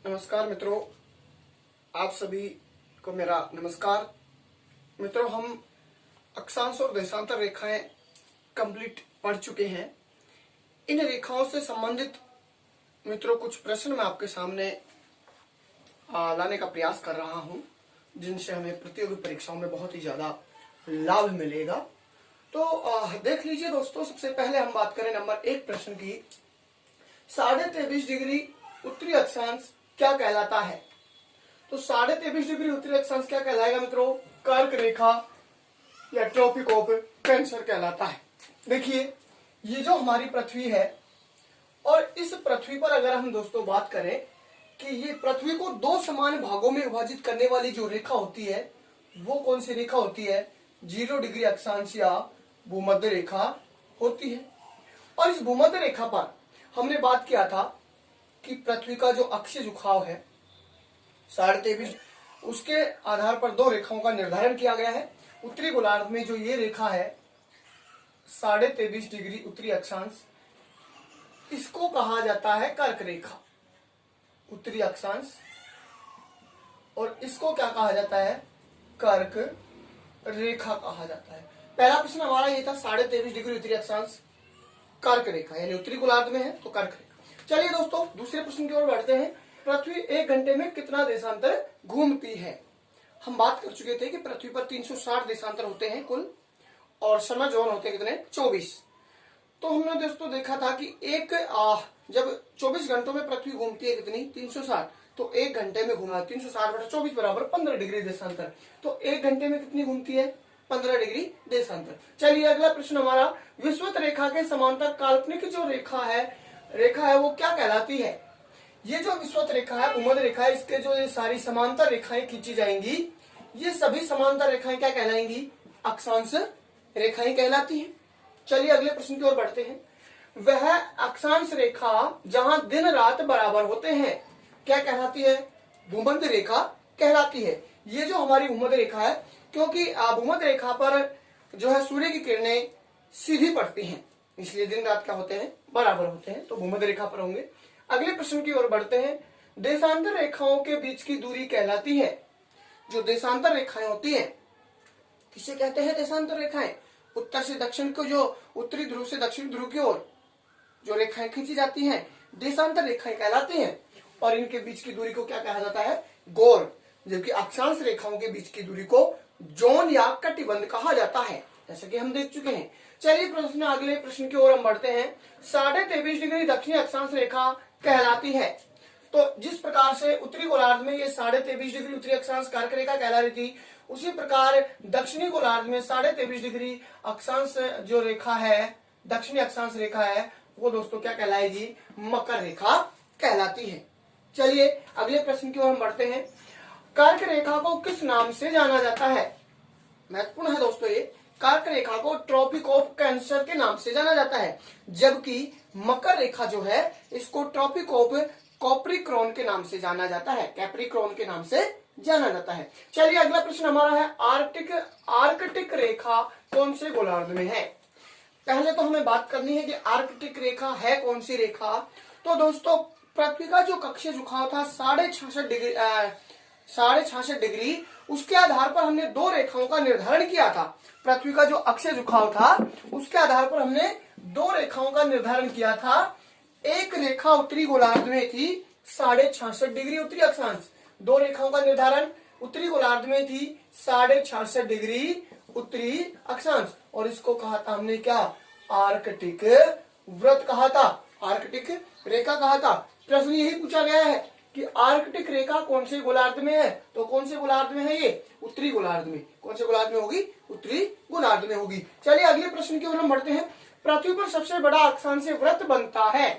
नमस्कार मित्रों, आप सभी को मेरा नमस्कार। मित्रों, हम अक्षांश और देशांतर रेखाएं कंप्लीट पढ़ चुके हैं। इन रेखाओं से संबंधित मित्रों कुछ प्रश्न मैं आपके सामने लाने का प्रयास कर रहा हूं, जिनसे हमें प्रतियोगी परीक्षाओं में बहुत ही ज्यादा लाभ मिलेगा। तो देख लीजिए दोस्तों, सबसे पहले हम बात करें नंबर 1 प्रश्न की। 23.5 डिग्री उत्तरी अक्षांश क्या कहलाता है? तो 23.5 डिग्री उत्तरी अक्षांश क्या कहलाएगा मित्रों? कर्क रेखा या ट्रॉपिक ऑफ कैंसर कहलाता है। देखिए, ये जो हमारी पृथ्वी है, और इस पृथ्वी पर अगर हम दोस्तों बात करें कि ये पृथ्वी को दो समान भागों में विभाजित करने वाली जो रेखा होती है, वो कौन सी रेखा होती है? 0 डिग्री अक्षांश या भूमध्य रेखा होती है। और इस भूमध्य रेखा पर हमने बात किया था कि पृथ्वी का जो अक्षीय झुकाव है 23.5, उसके आधार पर दो रेखाओं का निर्धारण किया गया है। उत्तरी गोलार्ध में जो ये रेखा है 23.5 डिग्री उत्तरी अक्षांश, इसको कहा जाता है कर्क रेखा उत्तरी अक्षांश, और इसको क्या कहा जाता है? कर्क रेखा कहा जाता है। पहला प्रश्न हमारा ये था 23.5 डिग्री उत्तरी अक्षांश कर्क रेखा, यानी उत्तरी गोलार्ध में है तो कर्क रेखा। चलिए दोस्तों, दूसरे प्रश्न की ओर बढ़ते हैं। पृथ्वी 1 घंटे में कितना देशांतर घूमती है? हम बात कर चुके थे कि पृथ्वी पर 360 देशांतर होते हैं कुल, और समय जोन होते हैं कितने? 24। तो हमने दोस्तों देखा था कि जब 24 घंटों में पृथ्वी घूमती है कितनी? 360। तो 1 घंटे में घूमा 360/24 बराबर 15 डिग्री देशांतर। तो 1 घंटे में कितनी घूमती है? 15 डिग्री देशांतर। चलिए, अगला प्रश्न हमारा, विषुवत रेखा के समांतर काल्पनिक जो रेखा है वो क्या कहलाती है? ये जो विषुवत रेखा है, भूमध्य रेखा है, इसके जो ये सारी समांतर रेखाएं खींची जाएंगी, ये सभी समांतर रेखाएं क्या कहलाएंगी? अक्षांश रेखाएं कहलाती हैं। चलिए अगले प्रश्न की ओर बढ़ते हैं। वह अक्षांश रेखा जहां दिन रात बराबर होते हैं क्या कहलाती है? भूमध्य रेखा कहलाती है। ये जो हमारी भूमध्य रेखा है, क्योंकि भूमध्य रेखा पर जो है सूर्य की किरणें सीधी पड़ती हैं, इसलिए दिन रात क्या होते हैं? बराबर होते हैं, तो भूमध्य रेखा पर होंगे। अगले प्रश्न की ओर बढ़ते हैं। देशांतर रेखाओं के बीच की दूरी कहलाती है। जो देशांतर रेखाएं होती हैं, किसे कहते हैं देशांतर रेखाएं? उत्तर से दक्षिण को, जो उत्तरी ध्रुव से दक्षिण ध्रुव की ओर जो रेखाएं खींची जाती हैं, देशांतर रेखाएं कहलाती हैं। और इनके बीच की दूरी को क्या कहा जाता है? गोर। जबकि अक्षांश रेखाओं के बीच की दूरी को जोन या कटिबंध कहा जाता है, जैसे कि हम देख चुके हैं। चलिए अगले प्रश्न की ओर हम बढ़ते हैं। 23.5 डिग्री दक्षिणी अक्षांश रेखा कहलाती है। तो जिस प्रकार से उत्तरी गोलार्ध में ये 23.5 डिग्री उत्तरी अक्षांश कर्क रेखा कहला रही थी, उसी प्रकार दक्षिणी गोलार्ध में 23.5 डिग्री अक्षांश जो रेखा है, दक्षिणी अक्षांश रेखा है, वो दोस्तों क्या कहलाएगी? मकर रेखा कहलाती है। चलिए अगले प्रश्न की ओर हम बढ़ते हैं। कर्क रेखा को किस नाम से जाना जाता है? महत्वपूर्ण है दोस्तों ये। कर्क रेखा को ट्रॉपिक ऑफ कैंसर के नाम से जाना जाता है, जबकि मकर रेखा जो है इसको ट्रॉपिक ऑफ कैप्रिकॉर्न के नाम से जाना जाता है, कैप्रिकॉर्न के नाम से जाना जाता है। चलिए अगला प्रश्न हमारा है, आर्कटिक रेखा कौन से गोलार्ध में है? पहले तो हमें बात करनी है कि आर्कटिक रेखा है कौन सी रेखा। तो दोस्तों, पृथ्वी का जो कक्षीय झुकाव था 66.5 डिग्री, उसके आधार पर हमने दो रेखाओं का निर्धारण किया था। पृथ्वी का जो अक्षीय झुकाव था उसके आधार पर हमने दो रेखाओं का निर्धारण किया था। एक रेखा उत्तरी गोलार्ध में थी 66.5 डिग्री उत्तरी अक्षांश, दो रेखाओं का निर्धारण उत्तरी गोलार्ध में थी 66.5 डिग्री उत्तरी अक्षांश, और इसको कहा था हमने क्या? आर्कटिक वृत्त कहा था, आर्कटिक रेखा कहा था। प्रश्न यही पूछा गया है कि आर्कटिक रेखा कौन से गोलार्ध में है? तो कौन से गोलार्ध में है ये? उत्तरी गोलार्ध में। कौन से गोलार्ध में होगी? उत्तरी गोलार्ध में होगी। चलिए अगले प्रश्न की ओर हम बढ़ते हैं। पृथ्वी पर सबसे बड़ा अक्षांशीय वृत्त बनता है,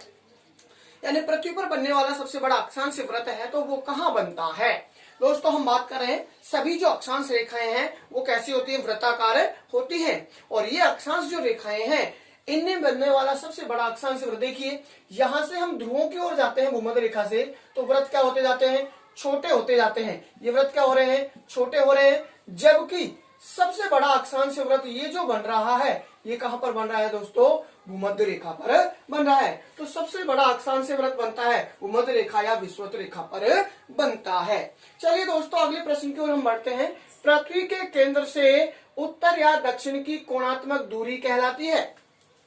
यानी पृथ्वी पर बनने वाला सबसे बड़ा अक्षांशीय वृत्त है, तो वो कहाँ बनता है? दोस्तों, हम बात कर रहे हैं सभी जो अक्षांश रेखाएं हैं वो कैसी होती है? वृत्ताकार होती हैं। और ये अक्षांश जो रेखाएं हैं, इनमें बनने वाला सबसे बड़ा अक्षांश वृत्त, देखिए यहां से हम ध्रुवों की ओर जाते हैं भूमध्य रेखा से, तो वृत्त क्या होते जाते हैं? छोटे होते जाते हैं। ये वृत्त क्या हो रहे हैं? छोटे हो रहे हैं। जबकि सबसे बड़ा अक्षांश वृत्त ये जो बन रहा है, ये कहां पर बन रहा है दोस्तों? भूमध्य रेखा पर बन रहा है। तो सबसे बड़ा अक्षांशीय वृत्त बनता है भूमध्य रेखा या विषुवत रेखा पर बनता है। चलिए दोस्तों अगले प्रश्न की ओर हम बढ़ते हैं। पृथ्वी के केंद्र से उत्तर या दक्षिण की कोणात्मक दूरी कहलाती है।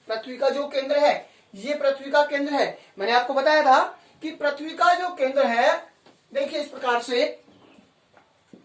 पृथ्वी का जो केंद्र है, ये पृथ्वी का केंद्र है। मैंने आपको बताया था कि पृथ्वी का जो केंद्र है, देखिए इस प्रकार से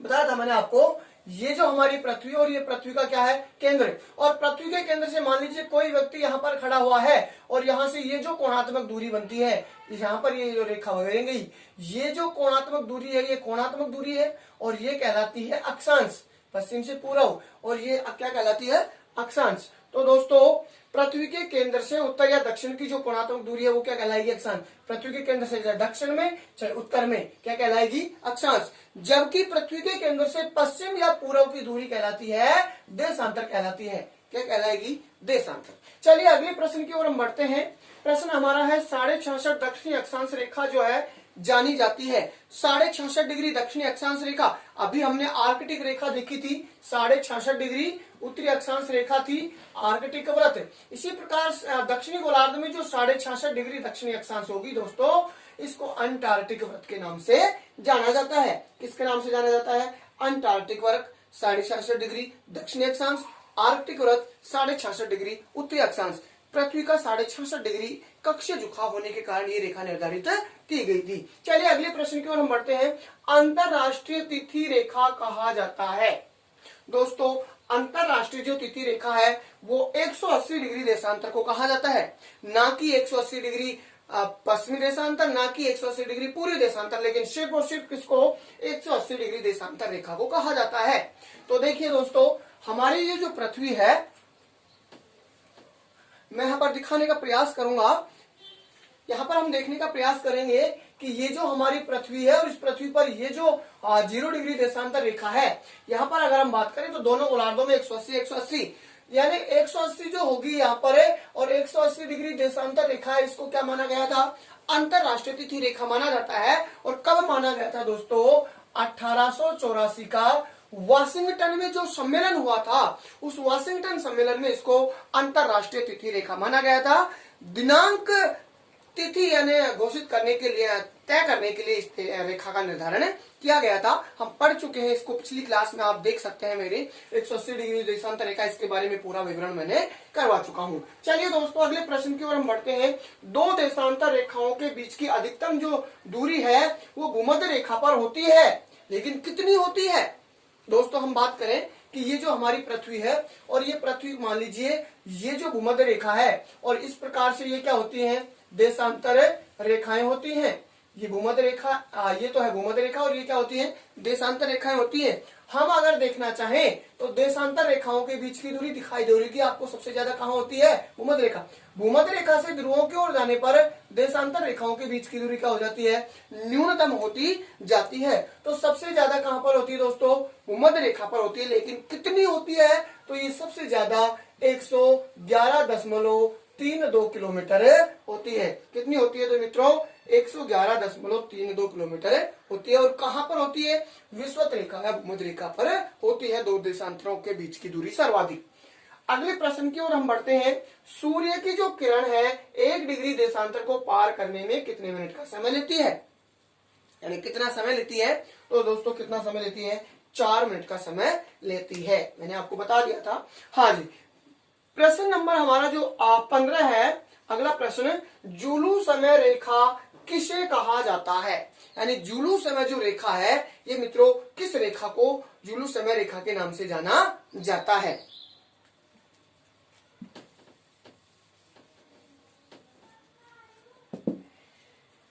बताया था मैंने आपको, ये जो हमारी पृथ्वी और ये पृथ्वी का क्या है? केंद्र। और पृथ्वी के केंद्र से मान लीजिए कोई व्यक्ति यहाँ पर खड़ा हुआ है और यहाँ से ये जो कोणात्मक दूरी बनती है, यहाँ पर ये जो रेखा वगैरह गई, ये जो कोणात्मक दूरी है, ये कोणात्मक दूरी है और ये कहलाती है अक्षांश, पश्चिम से पूर्व, और ये क्या कहलाती है? अक्षांश। तो दोस्तों पृथ्वी के केंद्र से उत्तर या दक्षिण की जो कोणात्मक दूरी है वो क्या कहलाएगी? अक्षांश। पृथ्वी के केंद्र से चाहे दक्षिण में चाहे उत्तर में क्या कहलाएगी? अक्षांश। जबकि पृथ्वी के केंद्र से पश्चिम या पूर्व की दूरी कहलाती है देशांतर कहलाती है। क्या कहलाएगी? देशांतर। चलिए अगले प्रश्न की ओर हम बढ़ते हैं। प्रश्न हमारा है 66.5 दक्षिणी अक्षांश रेखा जो है जानी जाती है। 66.5 डिग्री दक्षिणी अक्षांश रेखा, अभी हमने आर्कटिक रेखा देखी थी, 66.5 डिग्री उत्तरी अक्षांश रेखा थी आर्कटिक व्रत। इसी प्रकार दक्षिणी गोलार्ध में जो 66.5 डिग्री दक्षिणी अक्षांश होगी दोस्तों, इसको अंटार्कटिक व्रत के नाम से जाना जाता है। किसके नाम से जाना जाता है? अंटार्कटिक व्रत 66.5 डिग्री दक्षिणी अक्षांश, आर्कटिक व्रत 66.5 डिग्री उत्तरी अक्षांश। पृथ्वी का 66.5 डिग्री कक्षीय झुकाव होने के कारण ये रेखा निर्धारित की गई थी। चलिए अगले प्रश्न की ओर हम बढ़ते हैं। अंतरराष्ट्रीय तिथि रेखा कहा जाता है। दोस्तों अंतरराष्ट्रीय जो तिथि रेखा है वो 180 डिग्री देशांतर को कहा जाता है, ना कि 180 डिग्री पश्चिमी देशांतर, ना कि 180 डिग्री पूर्वी देशांतर, लेकिन सिर्फ और सिर्फ किसको? 180 डिग्री देशांतर रेखा को कहा जाता है। तो देखिए दोस्तों हमारी ये जो पृथ्वी है, मैं यहाँ पर दिखाने का प्रयास करूंगा। यहाँ पर हम देखने का प्रयास करेंगे कि ये जो हमारी पृथ्वी है और इस पृथ्वी पर ये जो 0 डिग्री देशांतर रेखा है, यहाँ पर अगर हम बात करें तो दोनों गोलार्धों में 180 यानी 180 जो होगी यहाँ पर है, और 180 डिग्री देशांतर रेखा है, इसको क्या माना गया था? अंतरराष्ट्रीय तिथि रेखा माना जाता है। और कब माना गया था दोस्तों? 1884 का वाशिंगटन में जो सम्मेलन हुआ था, उस वाशिंगटन सम्मेलन में इसको अंतरराष्ट्रीय तिथि रेखा माना गया था। दिनांक तिथि यानी घोषित करने के लिए, तय करने के लिए इस रेखा का निर्धारण किया गया था। हम पढ़ चुके हैं इसको पिछली क्लास में, आप देख सकते हैं मेरी 180 डिग्री देशांतर रेखा, इसके बारे में पूरा विवरण मैंने करवा चुका हूं। चलिए दोस्तों अगले प्रश्न की ओर हम बढ़ते हैं। दो देशांतर रेखाओं के बीच की अधिकतम जो दूरी है वो भूमध्य रेखा पर होती है, लेकिन कितनी होती है? दोस्तों हम बात करें कि ये जो हमारी पृथ्वी है और ये पृथ्वी मान लीजिए ये जो भूमध्य रेखा है, और इस प्रकार से ये क्या होती है? देशांतर रेखाएं होती हैं। ये भूमध्य रेखा, ये तो है भूमध्य रेखा, और ये क्या होती है? देशांतर रेखाएं होती हैं। हम अगर देखना चाहें तो देशांतर रेखाओं के बीच की दूरी दिखाई दे रही है आपको सबसे ज्यादा कहाँ होती है? भूमध्य रेखा। भूमध्य रेखा से ध्रुवों की ओर जाने पर देशांतर रेखाओं के बीच की दूरी क्या हो जाती है? न्यूनतम होती जाती है। तो सबसे ज्यादा कहां पर होती है दोस्तों? भूमध्य रेखा पर होती है, लेकिन कितनी होती है? तो ये सबसे ज्यादा 111.32 किलोमीटर होती है। कितनी होती है तो मित्रों? 111.32 किलोमीटर होती है। और कहां पर होती है? विषुवत रेखा या भूमध्य रेखा पर होती है। दो देशांतरों के बीच की दूरी सर्वाधिक। अगले प्रश्न की ओर हम बढ़ते हैं। सूर्य की जो किरण है 1 डिग्री देशांतर को पार करने में कितने मिनट का समय लेती है? यानी कितना समय लेती है? तो दोस्तों कितना समय लेती है? 4 मिनट का समय लेती है। मैंने आपको बता दिया था। हाँ जी, प्रश्न नंबर हमारा जो 15 है, अगला प्रश्न, जूलू समय रेखा किसे कहा जाता है? यानी जूलू समय जो रेखा है ये मित्रों किस रेखा को जूलू समय रेखा के नाम से जाना जाता है?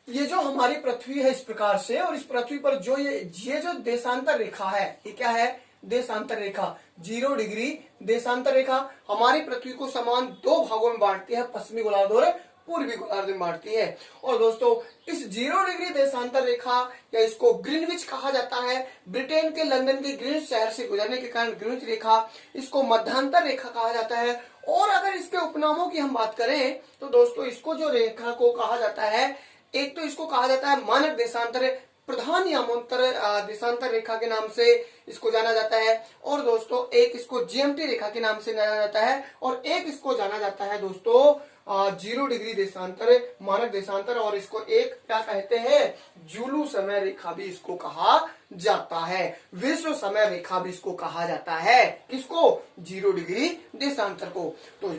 ये जो हमारी पृथ्वी है इस प्रकार से, और इस पृथ्वी पर जो ये जो देशांतर रेखा है, ये क्या है? देशांतर रेखा, 0 डिग्री देशांतर रेखा हमारी पृथ्वी को समान 2 भागों में बांटती है, पश्चिमी गोलार्ध और पूर्वी गोलार्ध में बांटती है। और दोस्तों इस 0 डिग्री देशांतर रेखा या इसको ग्रीनविच कहा जाता है। ब्रिटेन के लंदन के ग्रीनविच शहर से गुजरने के कारण ग्रीनविच रेखा, इसको मध्यांतर रेखा कहा जाता है। और अगर इसके उपनामों की हम बात करें तो दोस्तों इसको जो रेखा को कहा जाता है, एक तो इसको कहा जाता है मानक देशांतर, प्रधान यामोत्तर देशांतर रेखा के नाम से, इसको जाना जाता है। और दोस्तों एक इसको जीएमटी रेखा के नाम से जाना जाता है, और एक इसको जाना जाता है दोस्तों 0 डिग्री देशांतर, मानक देशांतर, और इसको एक क्या कहते हैं, जुलू समय रेखा भी इसको कहा जाता है, विश्व समय रेखा भी इसको कहा जाता है। किसको? 0 डिग्री देशांतर को। तो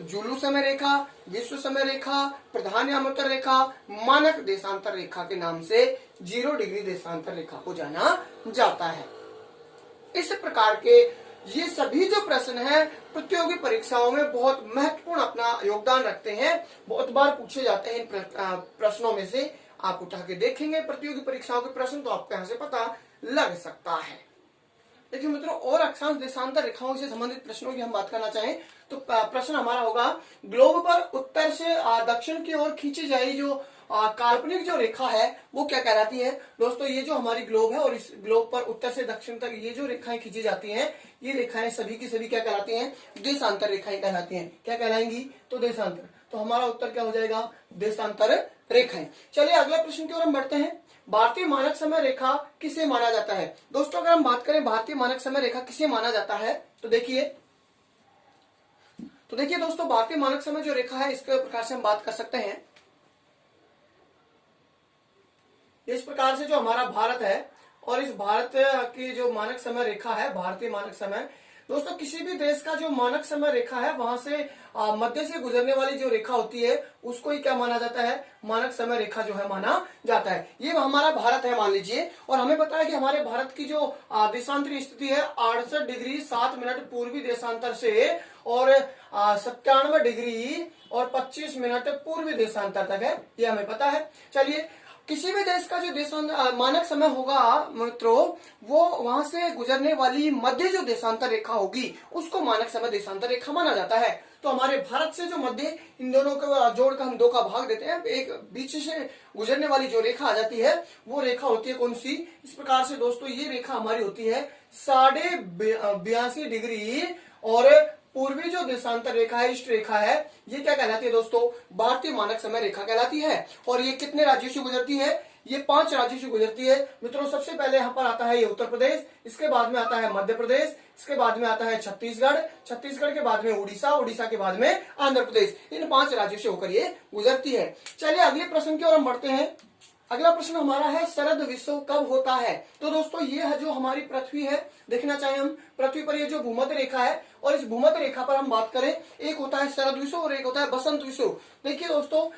जुलू समय रेखा, विश्व समय रेखा, प्रधान यामोत्तर रेखा, मानक देशांतर रेखा के नाम से 0 डिग्री देशांतर रेखा को जाना जाता है। इस प्रकार के ये सभी जो प्रश्न हैं प्रतियोगी परीक्षाओं में बहुत महत्वपूर्ण अपना योगदान रखते हैं, बहुत बार पूछे जाते हैं। इन प्रश्नों में से आप उठा के देखेंगे प्रतियोगी परीक्षाओं के प्रश्न, तो आपको यहाँ से पता लग सकता है। देखिए मित्रों, और अक्षांश देशांतर रेखाओं से संबंधित प्रश्नों की हम बात करना चाहें तो प्रश्न हमारा होगा, ग्लोब पर उत्तर से दक्षिण की ओर खींची जाए जो काल्पनिक जो रेखा है वो क्या कहलाती है? दोस्तों ये जो हमारी ग्लोब है और इस ग्लोब पर उत्तर से दक्षिण तक ये जो रेखाएं खींची जाती हैं, ये रेखाएं सभी की सभी क्या कहलाती हैं? देशांतर रेखाएं कहलाती हैं। क्या कहलाएंगी? तो देशांतर। तो हमारा उत्तर क्या हो जाएगा? देशांतर रेखाएं। चलिए अगले प्रश्न की ओर हम बढ़ते हैं। भारतीय मानक समय रेखा किसे माना जाता है? दोस्तों अगर हम बात करें भारतीय मानक समय रेखा किसे माना जाता है, तो देखिए दोस्तों, भारतीय मानक समय जो रेखा है इसके प्रकार से हम बात कर सकते हैं। इस प्रकार से जो हमारा भारत है और इस भारत की जो मानक समय रेखा है, भारतीय मानक समय, दोस्तों किसी भी देश का जो मानक समय रेखा है वहां से मध्य से गुजरने वाली जो रेखा होती है उसको ही क्या माना जाता है? मानक समय रेखा जो है माना जाता है। ये हमारा भारत है मान लीजिए, और हमें पता है कि हमारे भारत की जो देशांतरी स्थिति है 68 डिग्री 7 मिनट पूर्वी देशांतर से और 97 डिग्री और 25 मिनट पूर्वी देशांतर तक है, ये हमें पता है। चलिए, किसी भी देश का जो मानक समय होगा मित्रों, वो वहां से गुजरने वाली मध्य जो देशांतर रेखा होगी उसको मानक समय देशांतर रेखा माना जाता है। तो हमारे भारत से जो मध्य, इन दोनों को जोड़कर हम 2 का भाग देते हैं, एक बीच से गुजरने वाली जो रेखा आ जाती है वो रेखा होती है कौन सी? इस प्रकार से दोस्तों ये रेखा हमारी होती है 82.5 डिग्री, और पूर्वी जो देशांतर रेखा है, इष्ट रेखा है, ये क्या कहलाती है दोस्तों? भारतीय मानक समय रेखा कहलाती है। और ये कितने राज्यों से गुजरती है? ये 5 राज्यों से गुजरती है मित्रों। सबसे पहले यहाँ पर आता है ये उत्तर प्रदेश, इसके बाद में आता है मध्य प्रदेश, इसके बाद में आता है छत्तीसगढ़, छत्तीसगढ़ के बाद में उड़ीसा, उड़ीसा के बाद में आंध्र प्रदेश। इन 5 राज्यों से होकर ये गुजरती है। चलिए अगले प्रश्न की ओर हम बढ़ते हैं। अगला प्रश्न हमारा है, शरद विषुव कब होता है? तो दोस्तों ये है जो हमारी पृथ्वी है, देखना चाहें हम पृथ्वी पर ये जो भूमध्य रेखा है, और इस भूमध्य रेखा पर हम बात करें, एक होता है शरद विषुव और एक होता है बसंत विषुव। देखिए दोस्तों,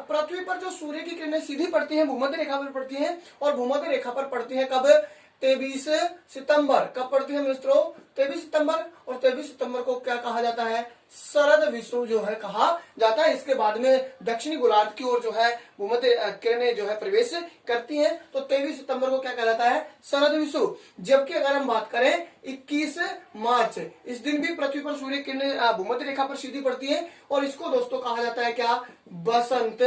पृथ्वी पर जो सूर्य की किरणें सीधी पड़ती हैं भूमध्य रेखा पर पड़ती हैं, और भूमध्य रेखा पर पड़ती है कब? 23 सितंबर। कब पड़ती है मित्रों? 23 सितंबर। और 23 सितंबर को क्या कहा जाता है? शरद विषुव जो है कहा जाता है। इसके बाद में दक्षिणी गोलार्ध की ओर जो है भूमध्य किरणें जो है प्रवेश करती हैं, तो 23 सितंबर को क्या कहलाता है? शरद विषुव। जबकि अगर हम बात करें 21 मार्च, इस दिन भी पृथ्वी पर सूर्य किरणें भूमध्य रेखा पर सीधी पड़ती है, और इसको दोस्तों कहा जाता है क्या? बसंत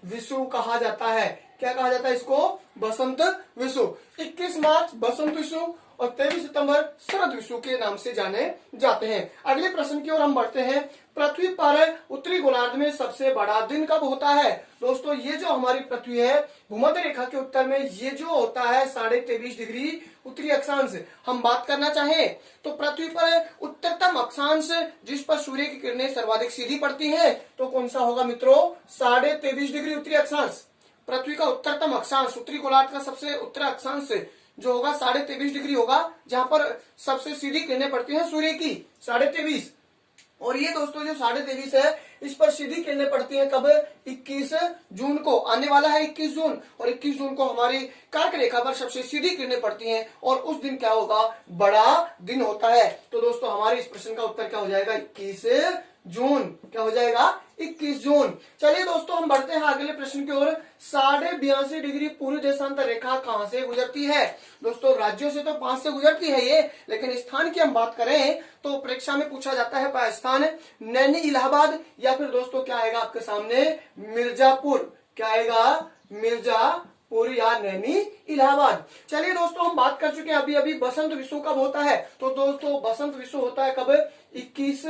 विषुव कहा जाता है। क्या कहा जाता है इसको? बसंत विषुव। 21 मार्च बसंत विषुव और 23 सितंबर शरद विषुव के नाम से जाने जाते हैं। अगले प्रश्न की ओर हम बढ़ते हैं। पृथ्वी पर उत्तरी गोलार्ध में सबसे बड़ा दिन कब होता है? दोस्तों ये जो हमारी पृथ्वी है भूमध्य रेखा के उत्तर में ये जो होता है 23.5 डिग्री उत्तरी अक्षांश, हम बात करना चाहें तो पृथ्वी पर उत्तरतम अक्षांश जिस पर सूर्य की किरणें सर्वाधिक सीधी पड़ती हैं, तो कौन सा होगा मित्रों? 23.5 डिग्री उत्तरी अक्षांश। पृथ्वी का उत्तरतम अक्षांश, उत्तरी गोलार्ध का सबसे उत्तर अक्षांश जो होगा 23.5 डिग्री होगा, जहां पर सबसे सीधी किरणें पड़ती हैं सूर्य की 23.5। और ये दोस्तों जो 23.5 है इस पर सीधी किरणें पड़ती हैं कब? 21 जून को। आने वाला है 21 जून, और 21 जून को हमारी कर्क रेखा पर सबसे सीधी किरणें पड़ती हैं, और उस दिन क्या होगा? बड़ा दिन होता है। तो दोस्तों हमारे इस प्रश्न का उत्तर क्या हो जाएगा? 21 जून। क्या हो जाएगा? 21 जून। चलिए दोस्तों हम बढ़ते हैं अगले प्रश्न की ओर। 82.5 डिग्री पूर्वी देशांतर रेखा कहां से गुजरती है? दोस्तों राज्यों से तो 5 से गुजरती है ये, लेकिन स्थान की हम बात करें तो परीक्षा में पूछा जाता है स्थान नैनी इलाहाबाद, या फिर दोस्तों क्या आएगा आपके सामने? मिर्जापुर। क्या आएगा? मिर्जापुर या नैनी इलाहाबाद। चलिए दोस्तों हम बात कर चुके हैं अभी अभी बसंत विषुव कब होता है। तो दोस्तों बसंत विषुव होता है कब? 21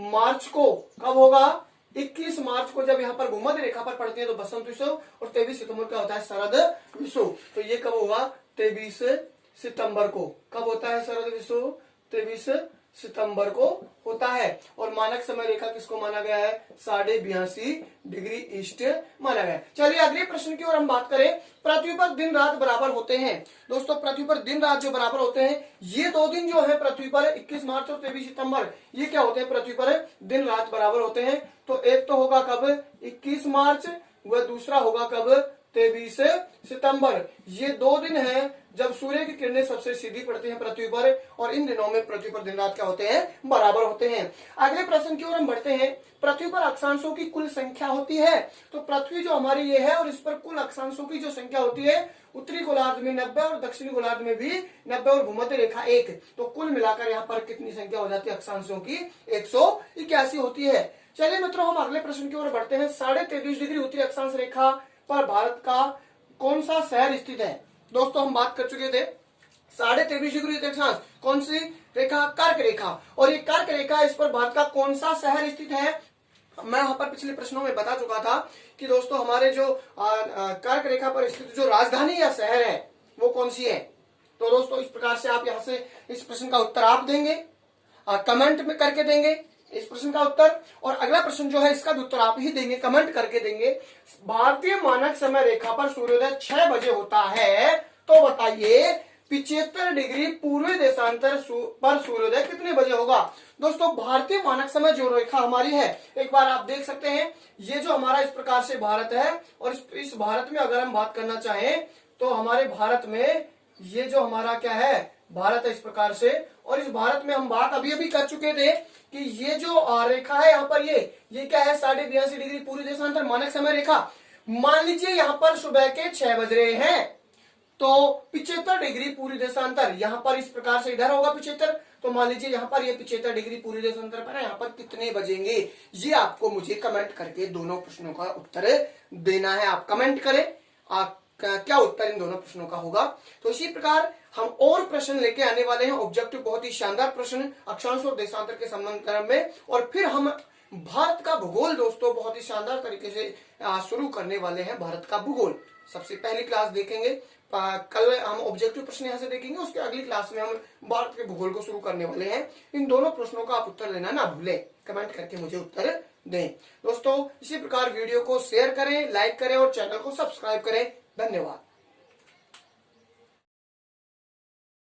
मार्च को। कब होगा? 21 मार्च को जब यहाँ पर भूमध्य रेखा पर पड़ती है तो बसंत विषुव, और 23 सितंबर का होता है शरद विषुव। तो ये कब होगा? 23 सितंबर को। कब होता है शरद 23 सितंबर को होता है। और मानक समय रेखा किसको माना गया है? 82.5 ईस्ट माना गया है। चलिए अगले प्रश्न की ओर हम बात करें। पृथ्वी पर दिन रात बराबर होते हैं। दोस्तों पृथ्वी पर दिन रात जो बराबर होते हैं, ये 2 दिन जो है पृथ्वी पर 21 मार्च और 23 सितंबर, ये क्या होते हैं? पृथ्वी पर दिन रात बराबर होते हैं। तो एक तो होगा कब? 21 मार्च, वह दूसरा होगा कब? 23 सितंबर। ये 2 दिन हैं जब सूर्य की किरणें सबसे सीधी पड़ती हैं पृथ्वी पर, और इन दिनों में पृथ्वी पर दिन रात क्या होते हैं? बराबर होते हैं। अगले प्रश्न की ओर हम बढ़ते हैं। पृथ्वी पर अक्षांशों की कुल संख्या होती है। तो पृथ्वी जो हमारी ये है, और इस पर कुल अक्षांशों की जो संख्या होती है, उत्तरी गोलार्ध में 90 और दक्षिणी गोलार्ध में भी 90 और भूमध्य रेखा 1, तो कुल मिलाकर यहाँ पर कितनी संख्या हो जाती है अक्षांशों की? 181 होती है। चलिए मित्रों हम अगले प्रश्न की ओर बढ़ते हैं। 23.5 डिग्री उत्तरी अक्षांश रेखा पर भारत का कौन सा शहर स्थित है? दोस्तों हम बात कर चुके थे 23.5 डिग्री उत्तरी अक्षांश, कौन सी रेखा? कर्क रेखा। और ये कर्क रेखा, इस पर भारत का कौन सा शहर स्थित है? मैं यहाँ पर पिछले प्रश्नों में बता चुका था कि दोस्तों हमारे जो कर्क रेखा पर स्थित जो राजधानी या शहर है वो कौन सी है। तो दोस्तों इस प्रकार से आप यहाँ से इस प्रश्न का उत्तर आप देंगे, कमेंट में करके देंगे इस प्रश्न का उत्तर। और अगला प्रश्न जो है इसका भी उत्तर आप ही देंगे, कमेंट करके देंगे। भारतीय मानक समय रेखा पर सूर्योदय 6 बजे होता है, तो बताइए 75 डिग्री पूर्वी देशांतर पर सूर्योदय कितने बजे होगा? दोस्तों भारतीय मानक समय जो रेखा हमारी है, एक बार आप देख सकते हैं, ये जो हमारा इस प्रकार से भारत है, और इस भारत में अगर हम बात करना चाहें तो हमारे भारत में ये जो हमारा क्या है? भारत है इस प्रकार से। और इस भारत में हम बात अभी अभी कर चुके थे कि ये जो रेखा है यहाँ पर ये क्या है? 82.5 डिग्री पूर्वी देशांतर मानक समय रेखा। मान लीजिए यहाँ पर सुबह के 6 बज रहे हैं, तो 75 डिग्री पूर्वी देशांतर यहाँ पर इस प्रकार से इधर होगा 75, तो मान लीजिए यहाँ पर ये 75 डिग्री पूर्वी देशांतर पर है, यहाँ पर कितने बजेंगे? ये आपको मुझे कमेंट करके दोनों प्रश्नों का उत्तर देना है। आप कमेंट करें क्या उत्तर इन दोनों प्रश्नों का होगा। तो इसी प्रकार हम और प्रश्न लेके आने वाले हैं, ऑब्जेक्टिव बहुत ही शानदार प्रश्न अक्षांश और देशांतर के संबंध में। और फिर हम भारत का भूगोल दोस्तों बहुत ही शानदार तरीके से शुरू करने वाले हैं। भारत का भूगोल सबसे पहली क्लास देखेंगे, कल हम ऑब्जेक्टिव प्रश्न यहाँ से देखेंगे, उसके अगली क्लास में हम भारत के भूगोल को शुरू करने वाले हैं। इन दोनों प्रश्नों का आप उत्तर देना ना भूलें, कमेंट करके मुझे उत्तर दें। दोस्तों इसी प्रकार वीडियो को शेयर करें, लाइक करें और चैनल को सब्सक्राइब करें। धन्यवाद।